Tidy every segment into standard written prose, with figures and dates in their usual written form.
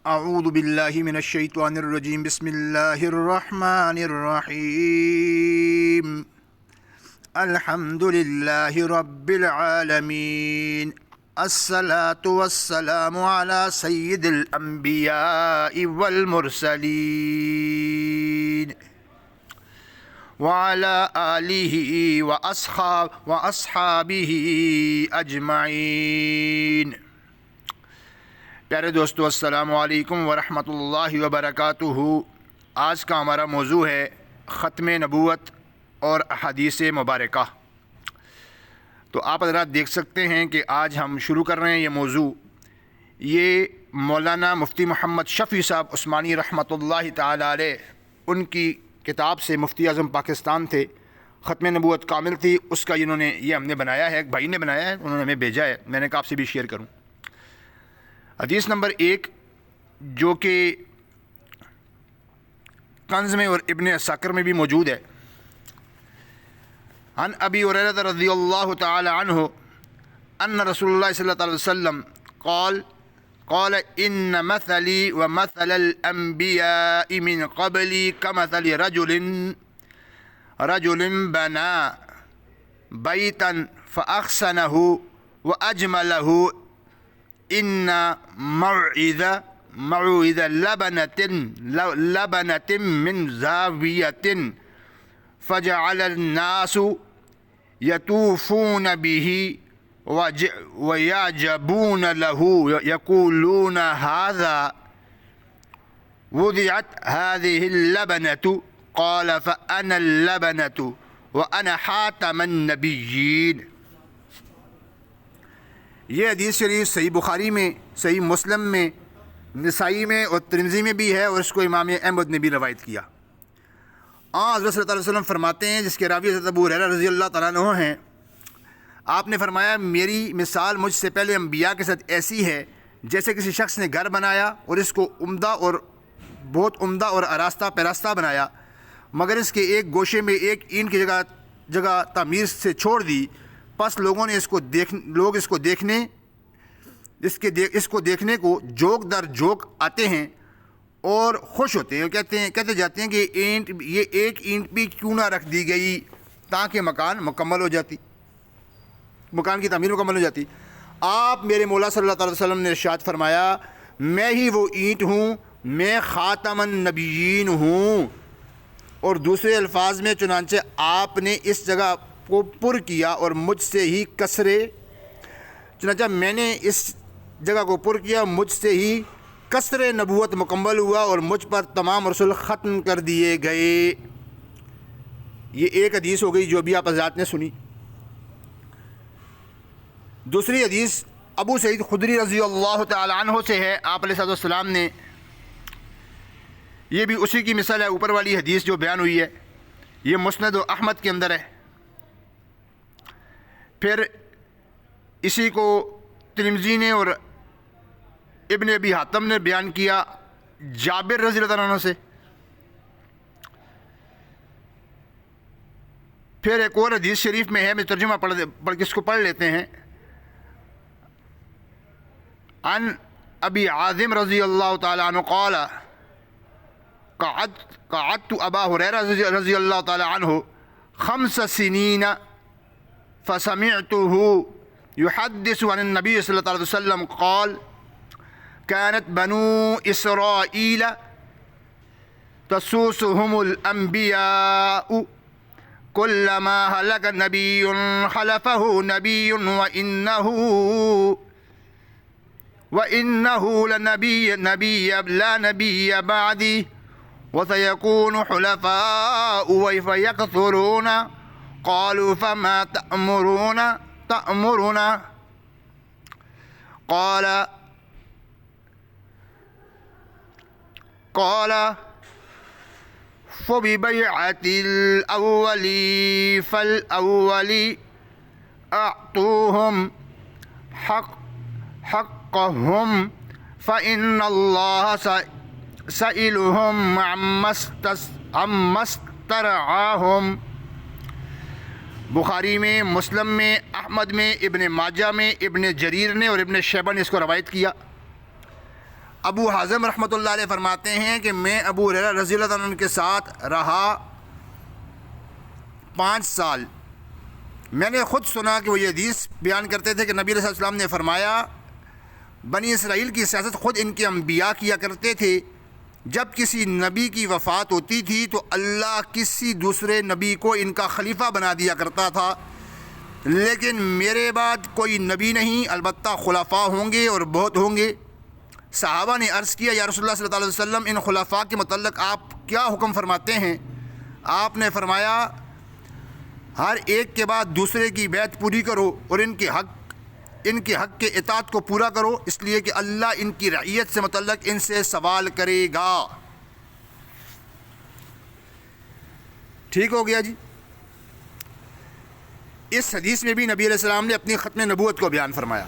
اعوذ باللہ من الشیطان الرجیم بسم اللہ الرحمن الرحیم الحمد للہ رب العالمین الصلاة والسلام علی سید الانبیاء والمرسلین وعلی آلہ واصحابہ اجمعین۔ پیارے دوستو، السلام علیکم ورحمۃ اللہ وبرکاتہ۔ آج کا ہمارا موضوع ہے ختم نبوت اور احادیث مبارکہ۔ تو آپ حضرات دیکھ سکتے ہیں کہ آج ہم شروع کر رہے ہیں یہ موضوع۔ یہ مولانا مفتی محمد شفیع صاحب عثمانی رحمۃ اللہ تعالی علیہ، ان کی کتاب سے مفتی اعظم پاکستان تھے، ختم نبوت کامل تھی، اس کا انہوں نے یہ ہم نے بنایا ہے، ایک بھائی نے بنایا ہے، انہوں نے ہمیں بھیجا ہے، میں نے کہا آپ سے بھی شیئر کروں۔ حدیث نمبر 1 جو کہ کنز میں اور ابن عساکر میں بھی موجود ہے۔ عن ابی ہریرہ رضی اللہ تعالی عنہ ان رسول اللہ صلی اللہ علیہ وسلم قال ان مثلی ومثل الانبیاء من قبلی کمثل رجل بنا بیتا فاحسنہ واجملہ ان موعظ لبنة من زاویة فجعل الناس يطوفون به ويعجبون له يقولون هذا وضعت هذه اللبنة قال فأنا اللبنة وأنا حاتم النبيين۔ یہ حدیث شریف صحیح بخاری میں، صحیح مسلم میں، نسائی میں اور ترمذی میں بھی ہے، اور اس کو امام احمد نے بھی روایت کیا۔ حضرت صلی اللہ علیہ وسلم فرماتے ہیں، جس کے راوی حضرت ابو ہریرہ رضی اللہ تعالیٰ عنہ ہیں، آپ نے فرمایا میری مثال مجھ سے پہلے انبیاء کے ساتھ ایسی ہے جیسے کسی شخص نے گھر بنایا اور اس کو بہت عمدہ اور آراستہ پیراستہ بنایا، مگر اس کے ایک گوشے میں ایک اینٹ کی جگہ تعمیر سے چھوڑ دی۔ پس لوگ اس کو دیکھنے کو جوک در جوک آتے ہیں اور خوش ہوتے ہیں، کہتے جاتے ہیں کہ یہ ایک اینٹ بھی کیوں نہ رکھ دی گئی تاکہ مکان کی تعمیر مکمل ہو جاتی۔ آپ میرے مولا صلی اللہ علیہ وسلم نے ارشاد فرمایا میں ہی وہ اینٹ ہوں، میں خاتم النبیین ہوں۔ اور دوسرے الفاظ میں چنانچہ آپ نے اس جگہ کو پر کیا اور مجھ سے ہی میں نے اس جگہ کو پر کیا، مجھ سے ہی قصر نبوت مکمل ہوا اور مجھ پر تمام رسول ختم کر دیے گئے۔ یہ ایک حدیث ہو گئی جو بھی آپ حضرات نے سنی۔ دوسری حدیث ابو سعید خدری رضی اللہ تعالی عنہ سے ہے، آپ علیہ السلام نے، یہ بھی اسی کی مثال ہے اوپر والی حدیث جو بیان ہوئی ہے، یہ مسند و احمد کے اندر ہے۔ پھر اسی کو ترمذی نے اور ابن ابی حاتم نے بیان کیا جابر رضی اللہ عنہ سے۔ پھر ایک اور حدیث شریف میں ہے، میں ترجمہ پڑھ کے اس کو پڑھ لیتے ہیں۔ عن ابی عازم رضی اللہ تعالی عنہ قال قعدت ابا ہریرہ رضی اللہ تعالی عنہ 5 سنین فسمعته يحدث عن النبي صلى الله عليه وسلم قال كانت بنو إسرائيل تسوسهم الأنبياء كلما هلك نبي خلفه نبي وإنه لنبي لا نبي بعدي وسيكون حلفاء فيكثرون قالوا فما تأمرنا قال فببيعة الأول فالأول أعطوهم حقهم فإن الله سائلهم عما استرعاهم۔ بخاری میں، مسلم میں، احمد میں، ابن ماجہ میں، ابن جریر نے اور ابن شیبہ نے اس کو روایت کیا۔ ابو حازم رحمۃ اللہ علیہ فرماتے ہیں کہ میں ابو ہریرہ رضی اللہ عنہ کے ساتھ رہا 5 سال۔ میں نے خود سنا کہ وہ یہ حدیث بیان کرتے تھے کہ نبی علیہ السلام نے فرمایا بنی اسرائیل کی سیاست خود ان کے انبیاء کیا کرتے تھے، جب کسی نبی کی وفات ہوتی تھی تو اللہ کسی دوسرے نبی کو ان کا خلیفہ بنا دیا کرتا تھا، لیکن میرے بعد کوئی نبی نہیں، البتہ خلفاء ہوں گے اور بہت ہوں گے۔ صحابہ نے عرض کیا یا رسول اللہ صلی اللہ علیہ وسلم ان خلفاء کے متعلق آپ کیا حکم فرماتے ہیں؟ آپ نے فرمایا ہر ایک کے بعد دوسرے کی بیعت پوری کرو اور ان کے حق کے اطاعت کو پورا کرو، اس لیے کہ اللہ ان کی رعیت سے متعلق ان سے سوال کرے گا۔ ٹھیک ہو گیا جی۔ اس حدیث میں بھی نبی علیہ السلام نے اپنی ختم نبوت کو بیان فرمایا۔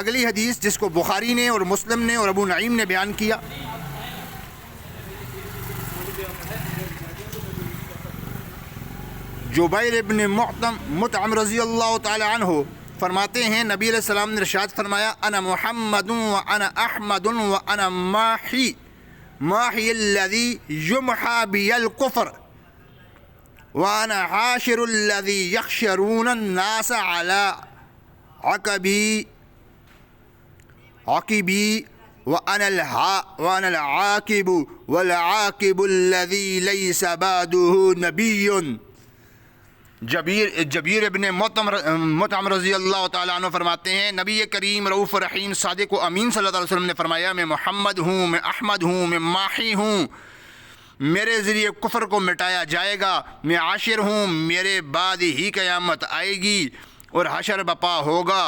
اگلی حدیث جس کو بخاری نے اور مسلم نے اور ابو نعیم نے بیان کیا، جبیر ابن مطعم رضی اللہ تعالی عنہ فرماتے ہیں نبی علیہ السلام نے ارشاد فرمایا انا محمد وانا احمد وانا ماحی الذی یمحى بی الکفر وانا حاشر الذی یحشرون الناس علی عقبی وانا العاقب والعاقب الذی لیس بعده نبی۔ جبیر ابن مطعم رضی اللہ تعالیٰ عنہ فرماتے ہیں نبی کریم رؤوف رحیم صادق و امین صلی اللہ علیہ وسلم نے فرمایا میں محمد ہوں، میں احمد ہوں، میں ماحی ہوں، میرے ذریعے کفر کو مٹایا جائے گا، میں عاشر ہوں، میرے بعد ہی قیامت آئے گی اور حشر بپا ہوگا،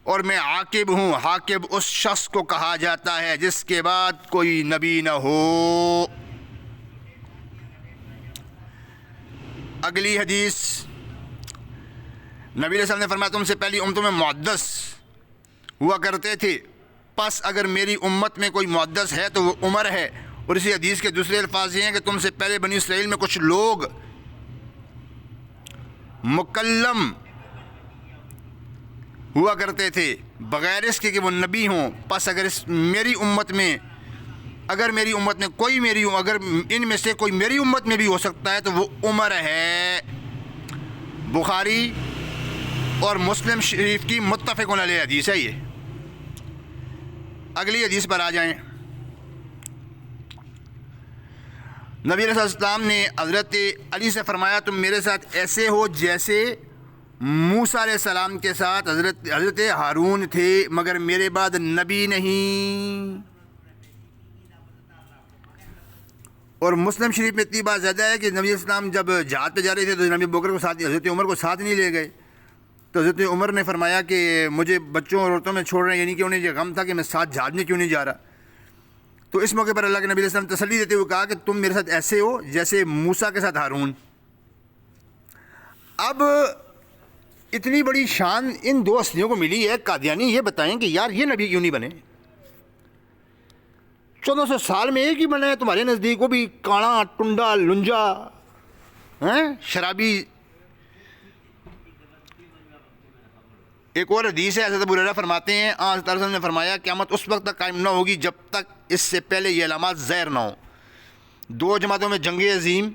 اور میں عاقب ہوں۔ عاقب اس شخص کو کہا جاتا ہے جس کے بعد کوئی نبی نہ ہو۔ اگلی حدیث نبی علیہ السلام نے فرمایا تم سے پہلی امتوں میں محدث ہوا کرتے تھے، پس اگر میری امت میں کوئی محدث ہے تو وہ عمر ہے۔ اور اسی حدیث کے دوسرے الفاظ یہ ہیں کہ تم سے پہلے بنی اسرائیل میں کچھ لوگ مکلم ہوا کرتے تھے بغیر اس کے کہ وہ نبی ہوں، پس اگر میری امت میں اگر ان میں سے کوئی میری امت میں بھی ہو سکتا ہے تو وہ عمر ہے۔ بخاری اور مسلم شریف کی متفقون علیہ حدیث ہے یہ۔ اگلی حدیث پر آ جائیں۔ نبی علیہ السلام نے حضرت علی سے فرمایا تم میرے ساتھ ایسے ہو جیسے موسیٰ علیہ السلام کے ساتھ حضرت ہارون تھے، مگر میرے بعد نبی نہیں۔ اور مسلم شریف میں اتنی بات زیادہ ہے کہ نبی علیہ السلام جب جہاد پہ جا رہے تھے تو جناب ابوبکر کو ساتھ، حضرت عمر کو ساتھ نہیں لے گئے، تو حضرت عمر نے فرمایا کہ مجھے بچوں اور عورتوں میں چھوڑ رہے ہیں، یعنی کہ انہیں یہ غم تھا کہ میں ساتھ جہاد میں کیوں نہیں جا رہا۔ تو اس موقع پر اللہ کے نبی علیہ السلام تسلی دیتے ہوئے کہا کہ تم میرے ساتھ ایسے ہو جیسے موسیٰ کے ساتھ ہارون۔ اب اتنی بڑی شان ان دو ہستیوں کو ملی ہے، قادیانی یہ بتائیں کہ یار یہ نبی کیوں نہیں بنے؟ 1400 سال میں ایک ہی بنا ہے تمہارے نزدیک، وہ بھی کانا ٹنڈا لنجا شرابی۔ ایک اور حدیث ہے، حضرت ابو ہریرہ فرماتے ہیں حضرت صلی اللہ علیہ وسلم نے فرمایا قیامت اس وقت تک قائم نہ ہوگی جب تک اس سے پہلے یہ علامات ظاہر نہ ہوں۔ دو جماعتوں میں جنگ عظیم،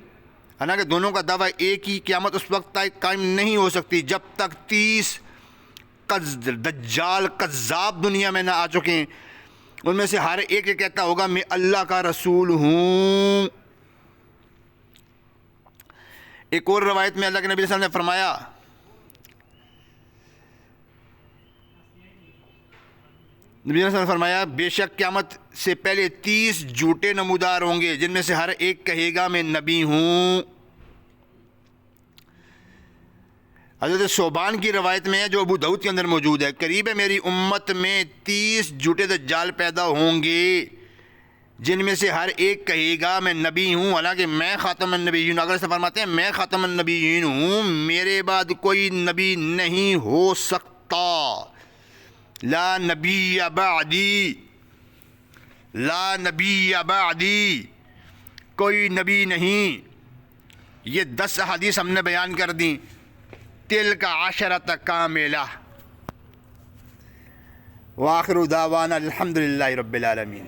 حالانکہ دونوں کا دعویٰ ایک ہی، قیامت اس وقت تک قائم نہیں ہو سکتی جب تک 30 دجال کذاب دنیا میں نہ آ چکیں۔ ان میں سے ہر ایک یہ کہتا ہوگا میں اللہ کا رسول ہوں۔ ایک اور روایت میں اللہ کے نبی صلی اللہ علیہ وسلم نے فرمایا بے شک قیامت سے پہلے 30 جھوٹے نمودار ہوں گے جن میں سے ہر ایک کہے گا میں نبی ہوں۔ حضرت صوبان کی روایت میں ہے جو ابو داؤد کے اندر موجود ہے، قریب ہے میری امت میں 30 جھوٹے دجال پیدا ہوں گے جن میں سے ہر ایک کہے گا میں نبی ہوں، حالانکہ میں خاتم النبیین۔ اگر سے فرماتے ہیں میں خاتم النبیین ہوں، میرے بعد کوئی نبی نہیں ہو سکتا۔ لا نبی بعدی، لا نبی بعدی، کوئی نبی نہیں۔ یہ 10 احادیث ہم نے بیان کر دیں۔ تلک عشرۃ کاملہ۔ وآخر دعوانا الحمدللہ رب العالمین۔